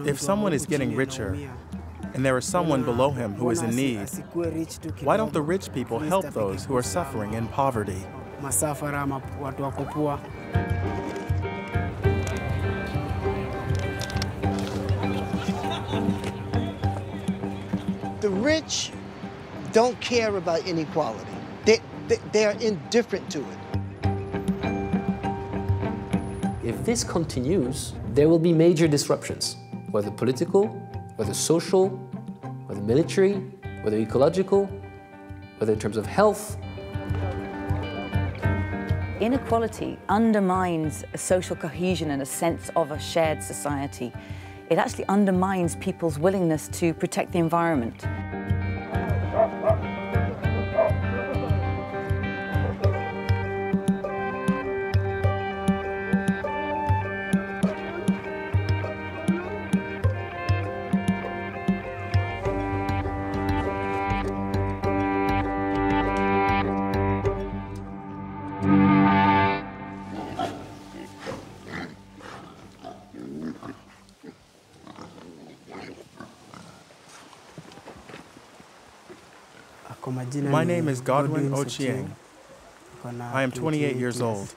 If someone is getting richer, and there is someone below him who is in need, why don't the rich people help those who are suffering in poverty? The rich don't care about inequality. They are indifferent to it. If this continues, there will be major disruptions, whether political, whether social, whether military, whether ecological, whether in terms of health. Inequality undermines a social cohesion and a sense of a shared society. It actually undermines people's willingness to protect the environment. My name is Godwin Ochieng. I am 28 years old,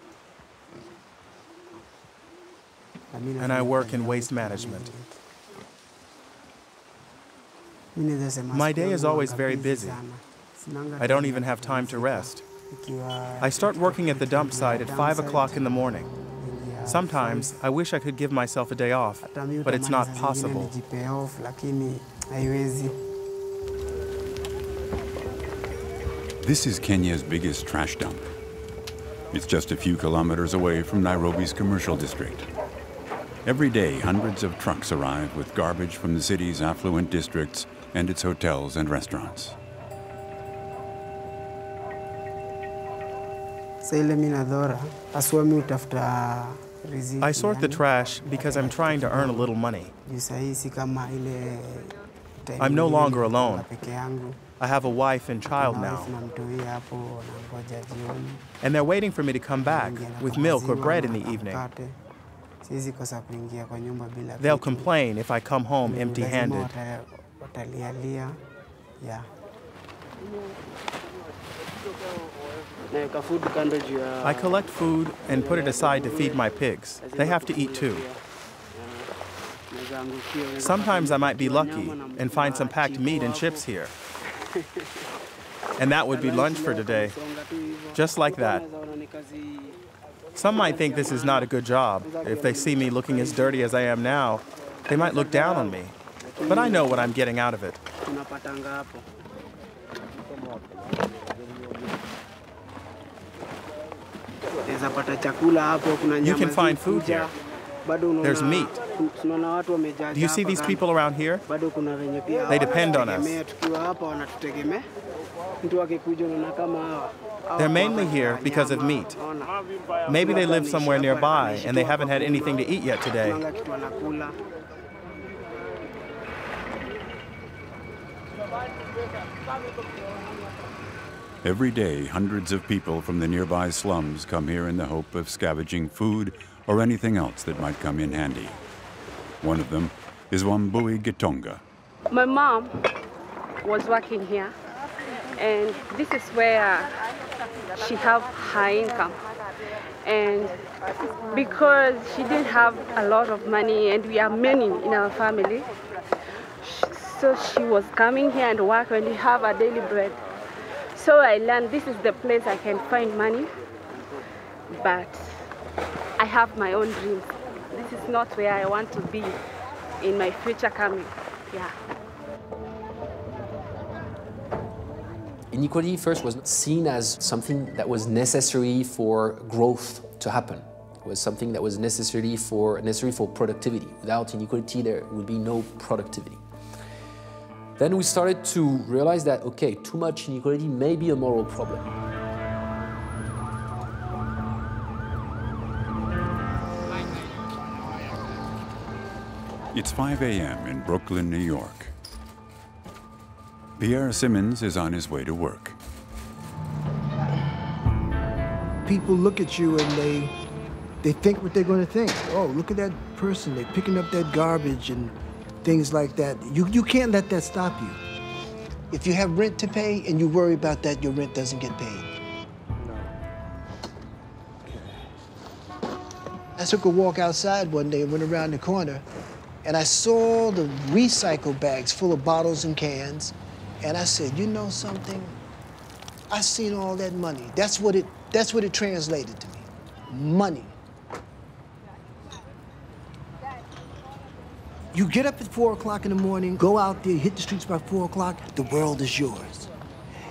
and I work in waste management. My day is always very busy. I don't even have time to rest. I start working at the dump site at 5 o'clock in the morning. Sometimes I wish I could give myself a day off, but it's not possible. This is Kenya's biggest trash dump. It's just a few kilometers away from Nairobi's commercial district. Every day, hundreds of trucks arrive with garbage from the city's affluent districts and its hotels and restaurants. I sort the trash because I'm trying to earn a little money. I'm no longer alone. I have a wife and child now. And they're waiting for me to come back with milk or bread in the evening. They'll complain if I come home empty-handed. I collect food and put it aside to feed my pigs. They have to eat too. Sometimes I might be lucky and find some packed meat and chips here. And that would be lunch for today, just like that. Some might think this is not a good job. If they see me looking as dirty as I am now, they might look down on me. But I know what I'm getting out of it. You can find food here. There's meat. Do you see these people around here? They depend on us. They're mainly here because of meat. Maybe they live somewhere nearby and they haven't had anything to eat yet today. Every day, hundreds of people from the nearby slums come here in the hope of scavenging food or anything else that might come in handy. One of them is Wambui Gitonga. My mom was working here, and this is where she had her income. And because she didn't have a lot of money, and we are many in our family, so she was coming here and work and we have a daily bread. So I learned this is the place I can find money, but I have my own dreams. This is not where I want to be in my future coming. Yeah. Inequality first was seen as something that was necessary for growth to happen. It was something that was necessary for productivity. Without inequality, there would be no productivity. Then we started to realize that, okay, too much inequality may be a moral problem. It's 5 a.m. in Brooklyn, New York. Pierre Simmons is on his way to work. People look at you and they think what they're going to think. Oh, look at that person. They're picking up that garbage and things like that. You can't let that stop you. If you have rent to pay and you worry about that, your rent doesn't get paid. I took a walk outside one day and went around the corner, and I saw the recycle bags full of bottles and cans, and I said, you know something? I seen all that money. That's what it translated to me. Money. You get up at 4 o'clock in the morning, go out there, hit the streets by 4 o'clock, the world is yours.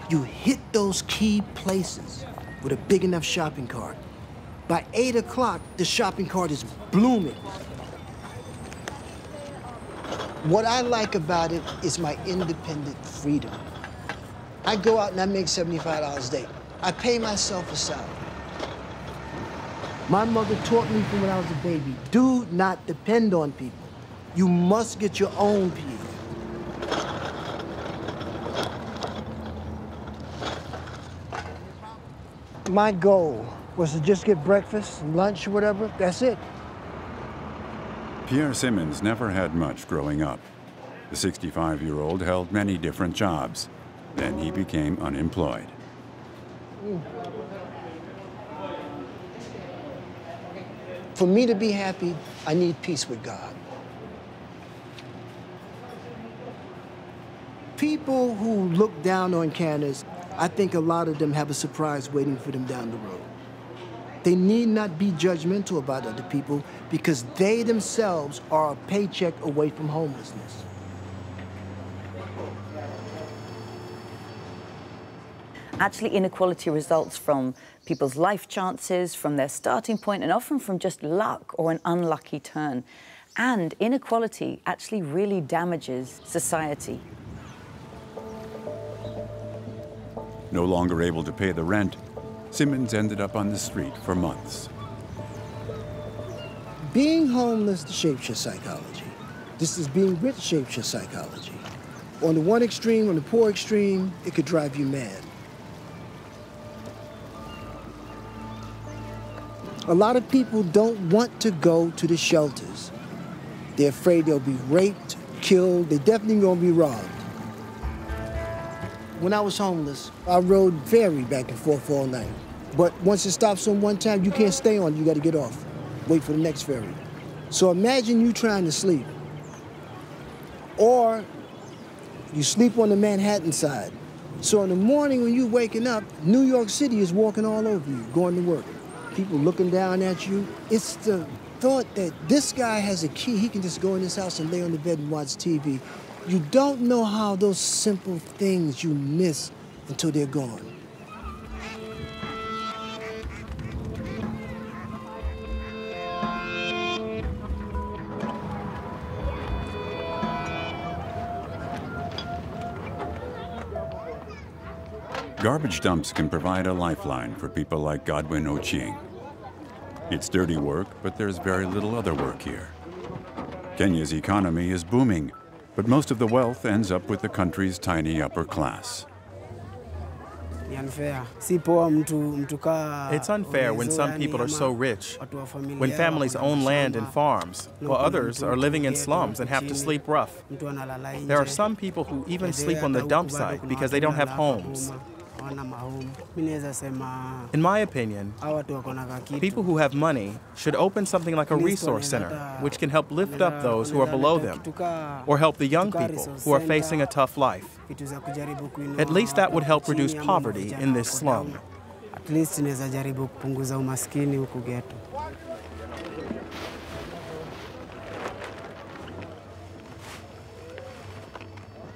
You hit those key places with a big enough shopping cart. By 8 o'clock, the shopping cart is blooming. What I like about it is my independent freedom. I go out and I make $75 a day. I pay myself a salary. My mother taught me from when I was a baby, do not depend on people. You must get your own people. My goal was to just get breakfast and lunch or whatever. That's it. Pierre Simmons never had much growing up. The 65-year-old held many different jobs. Then he became unemployed. For me to be happy, I need peace with God. People who look down on Kenyans, I think a lot of them have a surprise waiting for them down the road. They need not be judgmental about other people because they themselves are a paycheck away from homelessness. Actually, inequality results from people's life chances, from their starting point, and often from just luck or an unlucky turn. And inequality actually really damages society. No longer able to pay the rent, Simmons ended up on the street for months. Being homeless shapes your psychology. Just as being rich shapes your psychology. On the one extreme, on the poor extreme, it could drive you mad. A lot of people don't want to go to the shelters. They're afraid they'll be raped, killed, they're definitely gonna be robbed. When I was homeless, I rode ferry back and forth all night. But once it stops on one time, you can't stay on, you gotta get off. Wait for the next ferry. So imagine you trying to sleep. Or you sleep on the Manhattan side. So in the morning when you're waking up, New York City is walking all over you, going to work. People looking down at you. It's the thought that this guy has a key, he can just go in his house and lay on the bed and watch TV. You don't know how those simple things you miss until they're gone. Garbage dumps can provide a lifeline for people like Godwin Ochieng. It's dirty work, but there's very little other work here. Kenya's economy is booming, but most of the wealth ends up with the country's tiny upper class. It's unfair when some people are so rich, when families own land and farms, while others are living in slums and have to sleep rough. There are some people who even sleep on the dump site because they don't have homes. In my opinion, people who have money should open something like a resource center, which can help lift up those who are below them, or help the young people who are facing a tough life. At least that would help reduce poverty in this slum.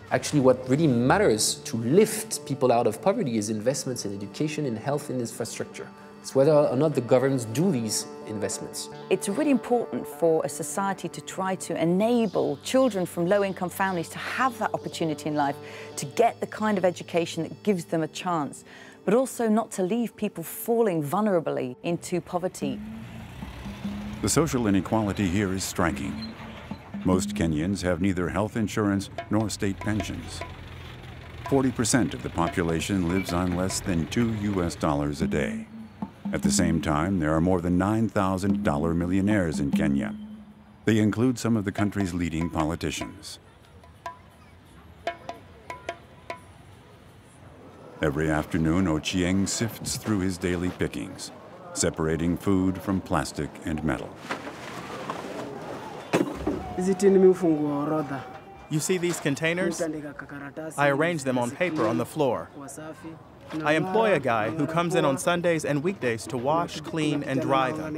Actually, what really matters to lift people out of poverty is investments in education, in health, and infrastructure. It's whether or not the governments do these investments. It's really important for a society to try to enable children from low-income families to have that opportunity in life, to get the kind of education that gives them a chance, but also not to leave people falling vulnerably into poverty. The social inequality here is striking. Most Kenyans have neither health insurance nor state pensions. 40% of the population lives on less than $2 a day. At the same time, there are more than 9,000 dollar millionaires in Kenya. They include some of the country's leading politicians. Every afternoon, Ochieng sifts through his daily pickings, separating food from plastic and metal. You see these containers? I arrange them on paper on the floor. I employ a guy who comes in on Sundays and weekdays to wash, clean, and dry them.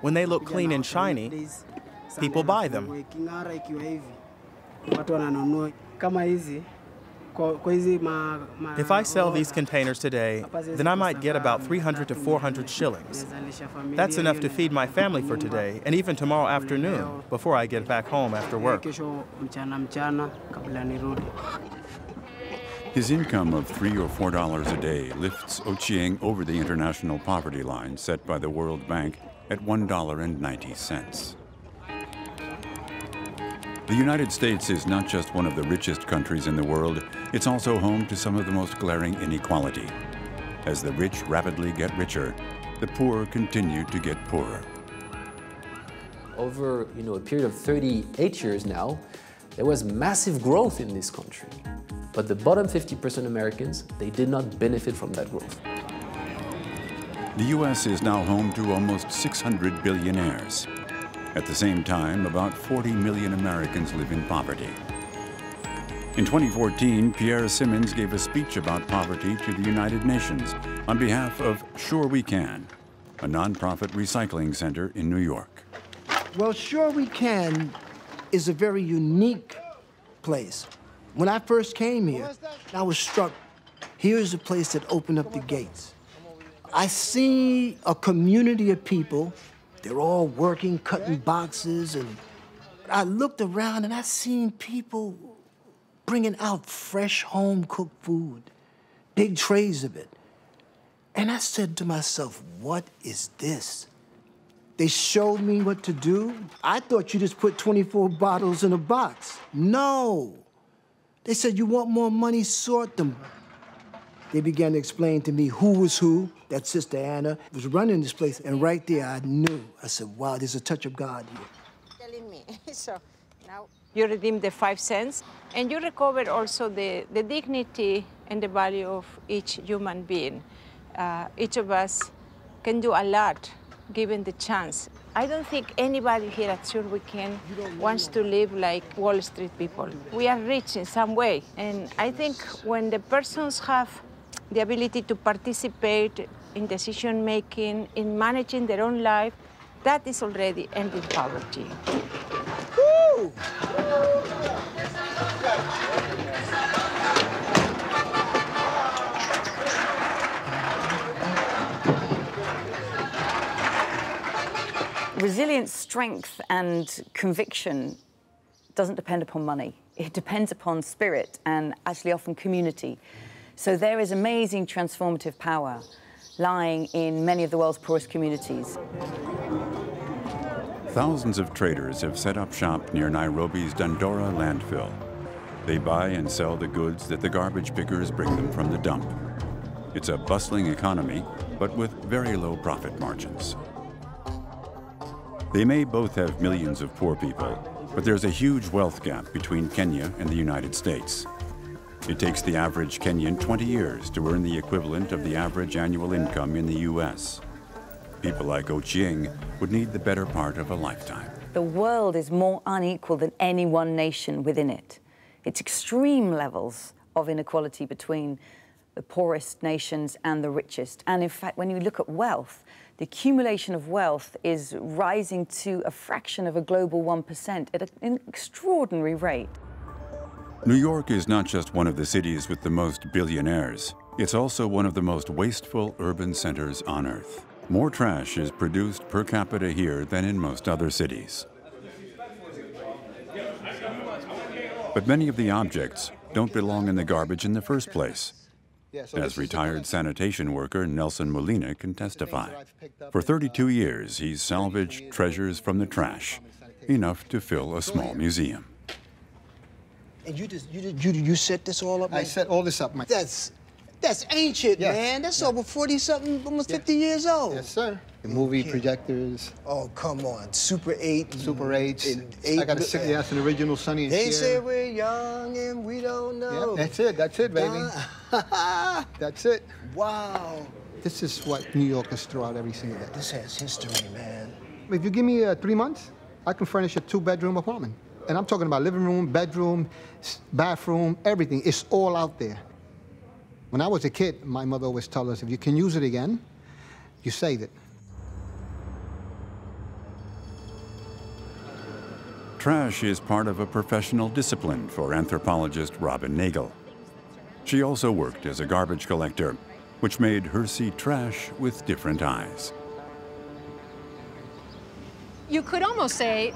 When they look clean and shiny, people buy them. If I sell these containers today, then I might get about 300 to 400 shillings. That's enough to feed my family for today and even tomorrow afternoon before I get back home after work. His income of $3 or $4 a day lifts Ochieng over the international poverty line set by the World Bank at $1.90. The United States is not just one of the richest countries in the world, it's also home to some of the most glaring inequality. As the rich rapidly get richer, the poor continue to get poorer. Over a period of 38 years now, there was massive growth in this country. But the bottom 50% Americans, they did not benefit from that growth. The U.S. is now home to almost 600 billionaires. At the same time, about 40 million Americans live in poverty. In 2014, Pierre Simmons gave a speech about poverty to the United Nations on behalf of Sure We Can, a nonprofit recycling center in New York. Well, Sure We Can is a very unique place. When I first came here, I was struck. Here's a place that opened up the gates. I see a community of people. They're all working, cutting boxes, and I looked around and I seen people bringing out fresh home-cooked food, big trays of it. And I said to myself, what is this? They showed me what to do. I thought you just put 24 bottles in a box. No. They said, you want more money, sort them. They began to explain to me who was who. That Sister Anna was running this place, and right there I knew. I said, wow, there's a touch of God here. Telling me, so now you redeem the 5 cents, and you recover also the dignity and the value of each human being. Each of us can do a lot, given the chance. I don't think anybody here at Sure We Can wants to live like Wall Street people. We are rich in some way, and I think when the persons have the ability to participate in decision-making, in managing their own life, that is already ending poverty. Woo! Resilience, strength, and conviction doesn't depend upon money. It depends upon spirit and actually often community. So there is amazing transformative power lying in many of the world's poorest communities. Thousands of traders have set up shop near Nairobi's Dandora landfill. They buy and sell the goods that the garbage pickers bring them from the dump. It's a bustling economy, but with very low profit margins. They may both have millions of poor people, but there's a huge wealth gap between Kenya and the United States. It takes the average Kenyan 20 years to earn the equivalent of the average annual income in the U.S. People like Ochieng would need the better part of a lifetime. The world is more unequal than any one nation within it. It's extreme levels of inequality between the poorest nations and the richest. And in fact, when you look at wealth, the accumulation of wealth is rising to a fraction of a global 1% at an extraordinary rate. New York is not just one of the cities with the most billionaires. It's also one of the most wasteful urban centers on Earth. More trash is produced per capita here than in most other cities. But many of the objects don't belong in the garbage in the first place, as retired sanitation worker Nelson Molina can testify. For 32 years, he's salvaged treasures from the trash, enough to fill a small museum. And you set this all up? I set all this up. That's ancient, yes. man. That's over 40-something, almost 50 years old. Yes, sir. The movie projectors. Oh, come on. Super 8. Super 8. I got a sick-ass and original Sonny and They Cher. say we're young and we don't know. Yeah, that's it, baby. That's it. Wow. This is what New Yorkers throw out every single day. This has history, man. If you give me 3 months, I can furnish a 2-bedroom apartment. And I'm talking about living room, bedroom, bathroom, everything. It's all out there. When I was a kid, my mother always told us, if you can use it again, you save it. Trash is part of a professional discipline for anthropologist Robin Nagel. She also worked as a garbage collector, which made her see trash with different eyes. You could almost say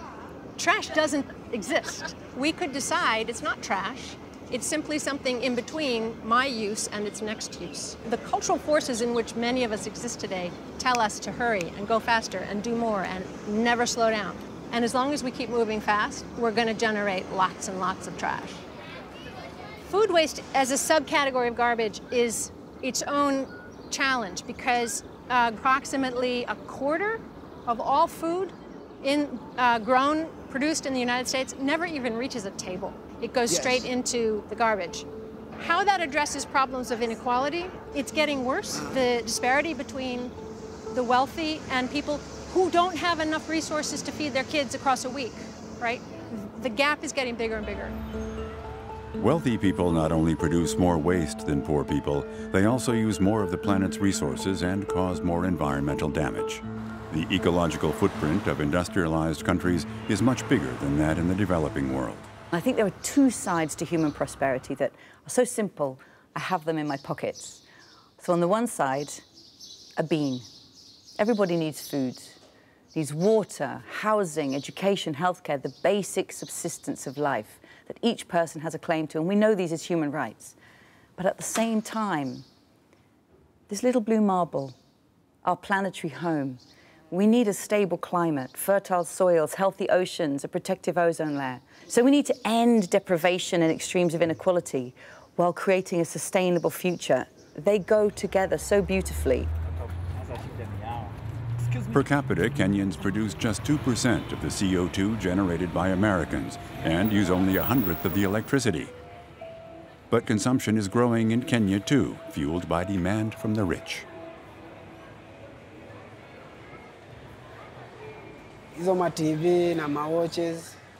trash doesn't exist. We could decide it's not trash. It's simply something in between my use and its next use. The cultural forces in which many of us exist today tell us to hurry and go faster and do more and never slow down. And as long as we keep moving fast, we're going to generate lots and lots of trash. Food waste as a subcategory of garbage is its own challenge because approximately a quarter of all food produced in the United States never even reaches a table. It goes straight into the garbage. How that addresses problems of inequality, it's getting worse. The disparity between the wealthy and people who don't have enough resources to feed their kids across a week, right? The gap is getting bigger and bigger. Wealthy people not only produce more waste than poor people, they also use more of the planet's resources and cause more environmental damage. The ecological footprint of industrialized countries is much bigger than that in the developing world. I think there are two sides to human prosperity that are so simple, I have them in my pockets. So on the one side, a bean. Everybody needs food, needs water, housing, education, healthcare, the basic subsistence of life that each person has a claim to, and we know these as human rights. But at the same time, this little blue marble, our planetary home, we need a stable climate, fertile soils, healthy oceans, a protective ozone layer. So we need to end deprivation and extremes of inequality while creating a sustainable future. They go together so beautifully. Per capita, Kenyans produce just 2% of the CO2 generated by Americans and use only 1/100th of the electricity. But consumption is growing in Kenya too, fueled by demand from the rich.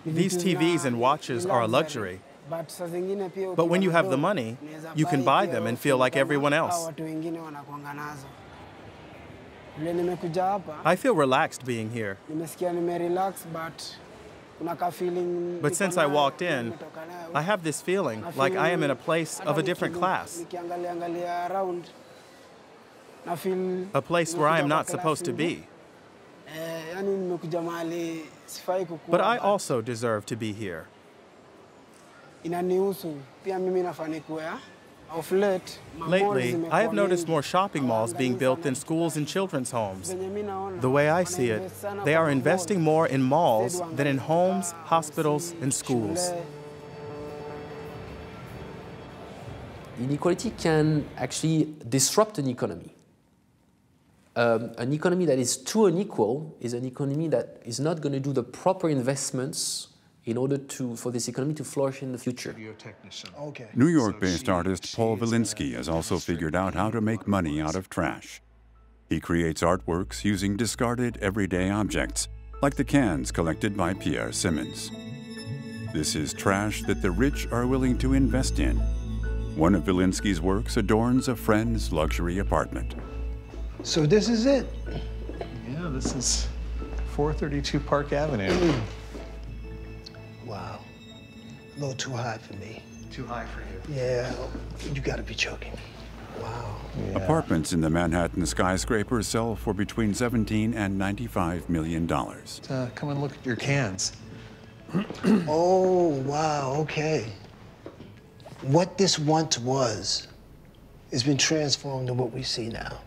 These TVs and watches are a luxury. But when you have the money, you can buy them and feel like everyone else. I feel relaxed being here. But since I walked in, I have this feeling like I am in a place of a different class. A place where I am not supposed to be. But I also deserve to be here. Lately, I have noticed more shopping malls being built than schools and children's homes. The way I see it, they are investing more in malls than in homes, hospitals, and schools. Inequality can actually disrupt an economy. An economy that is too unequal is an economy that is not going to do the proper investments in order for this economy to flourish in the future. Okay. New York-based artist Paul Wilinski has also figured out how to make money out of trash. He creates artworks using discarded everyday objects, like the cans collected by Pierre Simmons. This is trash that the rich are willing to invest in. One of Wilinski's works adorns a friend's luxury apartment. So this is it? Yeah, this is 432 Park Avenue. Wow. A little too high for me. Too high for you. Yeah, you gotta be joking. Wow. Yeah. Apartments in the Manhattan skyscraper sell for between $17 and $95 million. Come and look at your cans. Oh, wow, okay. What this once was has been transformed to what we see now.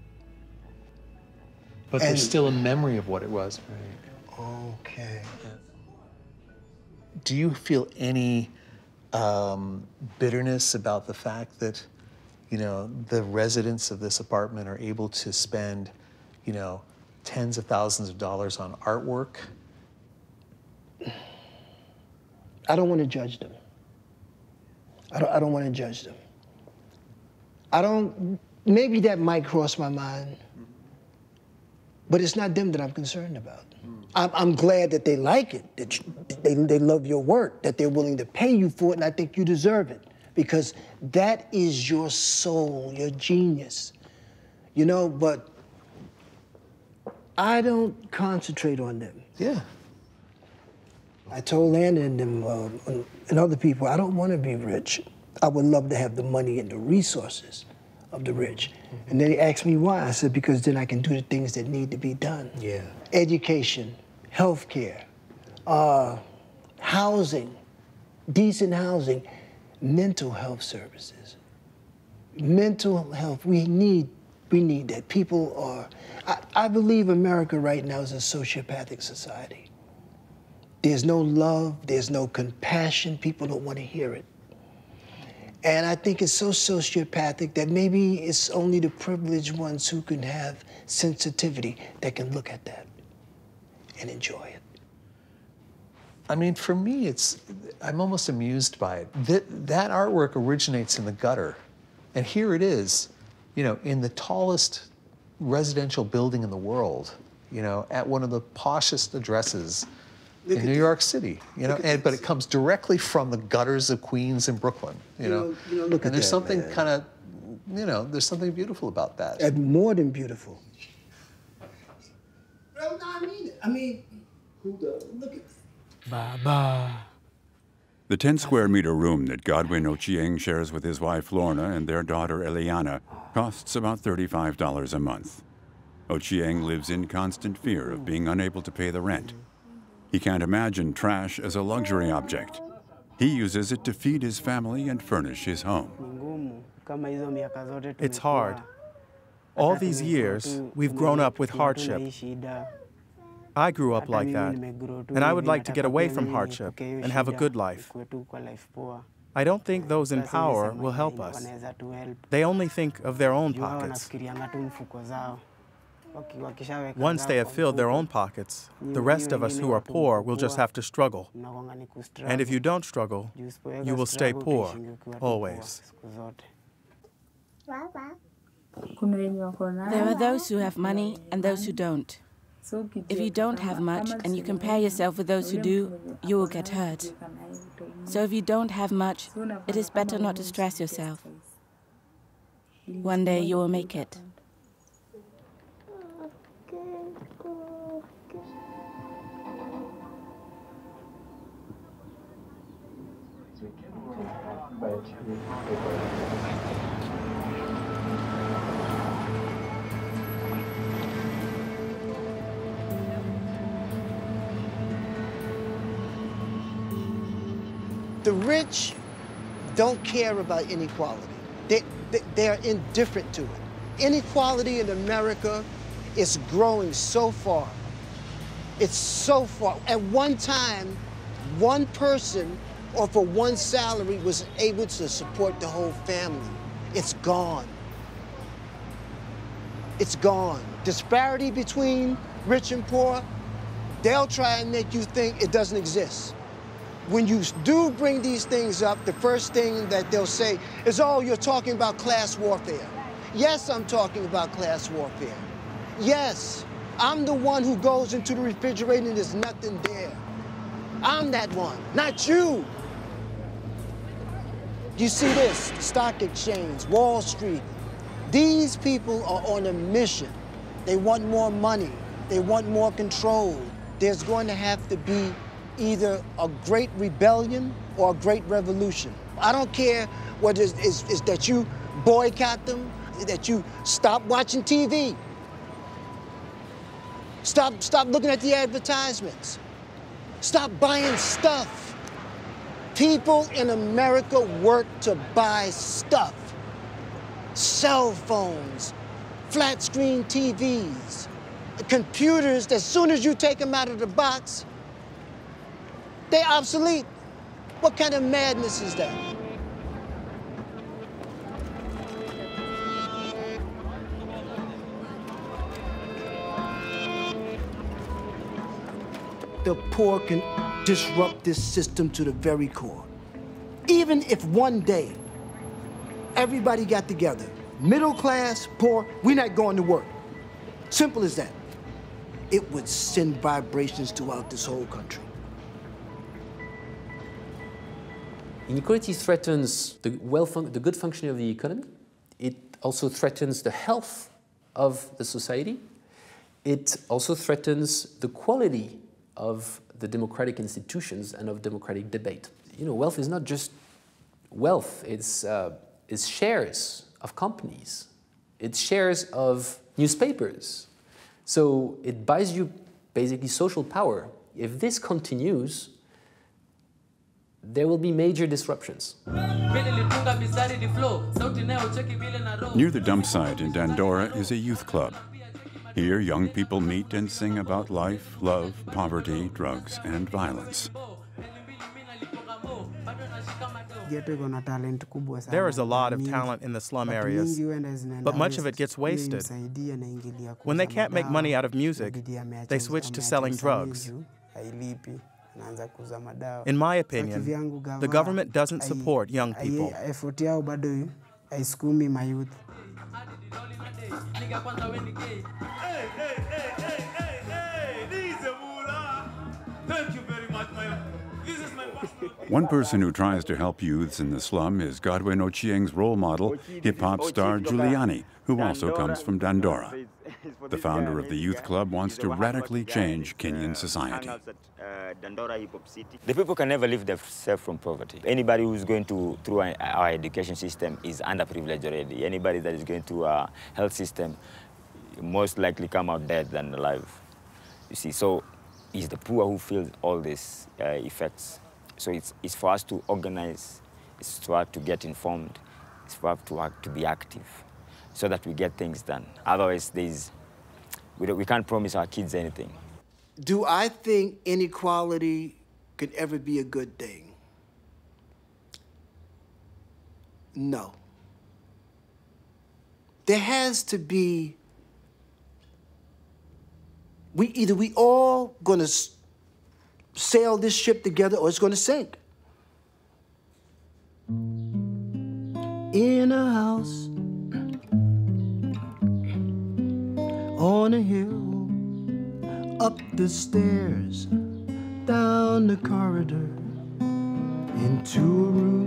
But there's still a memory of what it was, right? Okay. Do you feel any bitterness about the fact that, you know, the residents of this apartment are able to spend, you know, tens of thousands of dollars on artwork. I don't want to judge them. I don't want to judge them. Maybe that might cross my mind, but it's not them that I'm concerned about. I'm glad that they like it, that they love your work, that they're willing to pay you for it, and I think you deserve it, because that is your soul, your genius, you know, but I don't concentrate on them. Yeah. I told Anna and them and other people, I don't want to be rich. I would love to have the money and the resources of the rich. And they asked me why. I said, because then I can do the things that need to be done. Yeah. Education, healthcare, housing, decent housing, mental health services. Mental health, we need that. People are, I believe America right now is a sociopathic society. There's no love, there's no compassion, people don't want to hear it. And I think it's so sociopathic that maybe it's only the privileged ones who can have sensitivity that can look at that and enjoy it. I mean, for me, I'm almost amused by it. That artwork originates in the gutter. And here it is, you know, in the tallest residential building in the world, you know, at one of the poshest addresses in New York City, you know, but it comes directly from the gutters of Queens and Brooklyn, you know. Look and there's that, something man. kind of, you know, there's something beautiful about that. And more than beautiful. Well, no, I mean it. I mean, look at Baba. The 10-square-meter room that Godwin Ochieng shares with his wife Lorna and their daughter Eliana costs about $35 a month. Ochieng lives in constant fear of being unable to pay the rent. He can't imagine trash as a luxury object. He uses it to feed his family and furnish his home. It's hard. All these years, we've grown up with hardship. I grew up like that, and I would like to get away from hardship and have a good life. I don't think those in power will help us. They only think of their own pockets. Once they have filled their own pockets, the rest of us who are poor will just have to struggle. And if you don't struggle, you will stay poor, always. There are those who have money and those who don't. If you don't have much and you compare yourself with those who do, you will get hurt. So if you don't have much, it is better not to stress yourself. One day you will make it. The rich don't care about inequality. They're indifferent to it. Inequality in America is growing so far. It's so far. At one time, one person or for one salary was able to support the whole family. It's gone. It's gone. Disparity between rich and poor, they'll try and make you think it doesn't exist. When you do bring these things up, the first thing that they'll say is, oh, you're talking about class warfare. Yes, I'm talking about class warfare. Yes, I'm the one who goes into the refrigerator and there's nothing there. I'm that one, not you. You see this, stock exchange, Wall Street. These people are on a mission. They want more money. They want more control. There's going to have to be either a great rebellion or a great revolution. I don't care whether it's that you boycott them, that you stop watching TV. Stop looking at the advertisements. Stop buying stuff. People in America work to buy stuff. Cell phones, flat screen TVs, computers, as soon as you take them out of the box, they're obsolete. What kind of madness is that? The poor can disrupt this system to the very core. Even if one day everybody got together, middle class, poor, we're not going to work. Simple as that. It would send vibrations throughout this whole country. Inequality threatens the good functioning of the economy. It also threatens the health of the society. It also threatens the quality of the democratic institutions and of democratic debate. You know, wealth is not just wealth, it's shares of companies, it's shares of newspapers. So it buys you basically social power. If this continues, there will be major disruptions. Near the dump site in Dandora is a youth club. Here, young people meet and sing about life, love, poverty, drugs, and violence. There is a lot of talent in the slum areas, but much of it gets wasted. When they can't make money out of music, they switch to selling drugs. In my opinion, the government doesn't support young people. One person who tries to help youths in the slum is Godwin Ochieng's role model, hip-hop star Juliani, who also comes from Dandora. The founder of the youth club wants to radically change Kenyan society. The people can never live themselves from poverty. Anybody who's going through our education system is underprivileged already. Anybody that is going through our health system most likely come out dead than alive. You see, so it's the poor who feel all these effects. So it's for us to organize, it's for us to get informed, it's for us to be active so that we get things done. Otherwise, we can't promise our kids anything. Do I think inequality could ever be a good thing? No. There has to be, either we all gonna sail this ship together or it's gonna sink. In a house on a hill, up the stairs, down the corridor, into a room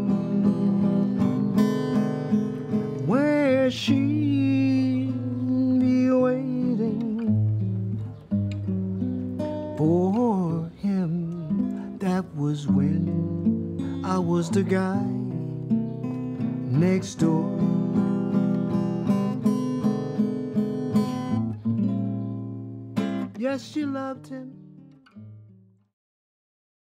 where she'd be waiting for him. That was when I was the guy next door. Yes, she loved him.